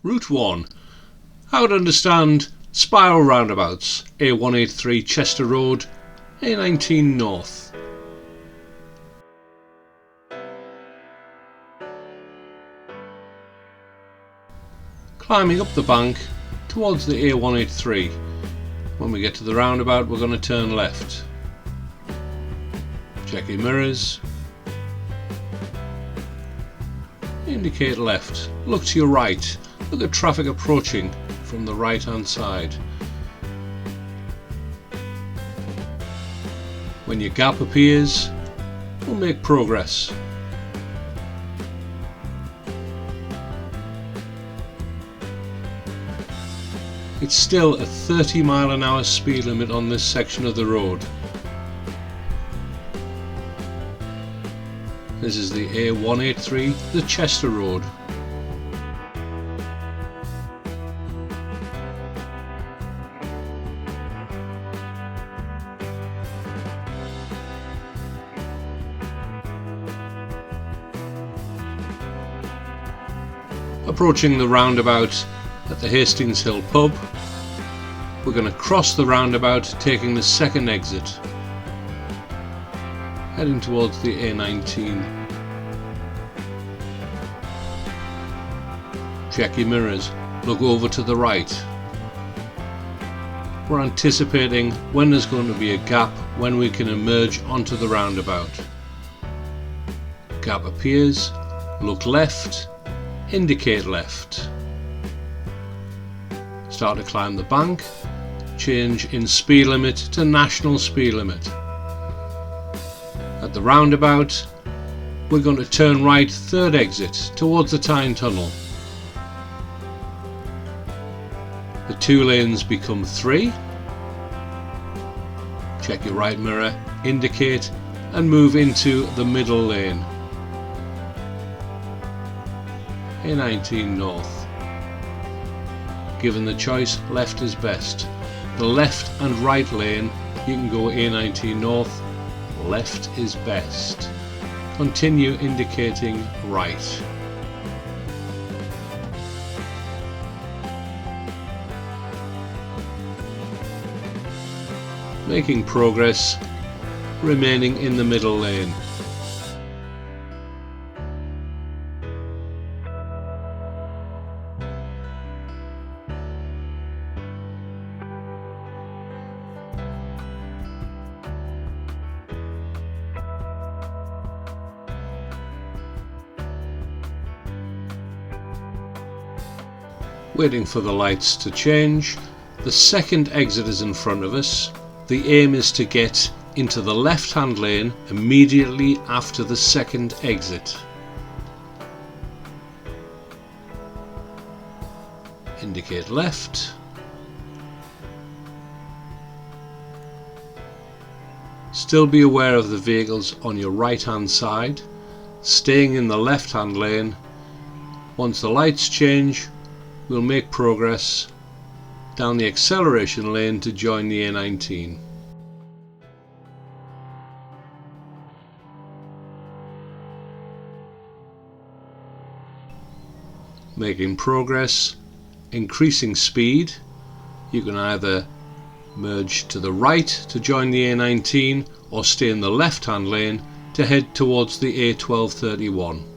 Route 1. How to understand spiral roundabouts. A183 Chester Road, A19 North. Climbing up the bank towards the A183. When we get to the roundabout, we're going to turn left. Check your mirrors. Indicate left. Look to your right. Look at traffic approaching from the right hand side. When your gap appears, we'll make progress. It's still a 30-mile-an-hour speed limit on this section of the road. This is the A183, the Chester Road. Approaching the roundabout at the Hastings Hill pub, we're going to cross the roundabout, taking the second exit, heading towards the A19. Check your mirrors, look over to the right. We're anticipating when there's going to be a gap when we can emerge onto the roundabout. Gap appears, look left, indicate left. Start to climb the bank, change in speed limit to national speed limit. At the roundabout, we're going to turn right, third exit towards the Tyne Tunnel. The 2 lanes become 3. Check your right mirror, indicate and move into the middle lane. A19 North. Given the choice, left is best. The left and right lane, you can go A19 North, left is best. Continue indicating right. Making progress, remaining in the middle lane. Waiting for the lights to change. The second exit is in front of us. The aim is to get into the left hand lane immediately after the second exit. Indicate left. Still be aware of the vehicles on your right hand side, staying in the left hand lane. Once the lights change, we'll make progress down the acceleration lane to join the A19. Making progress, increasing speed. You can either merge to the right to join the A19 or stay in the left hand lane to head towards the A1231.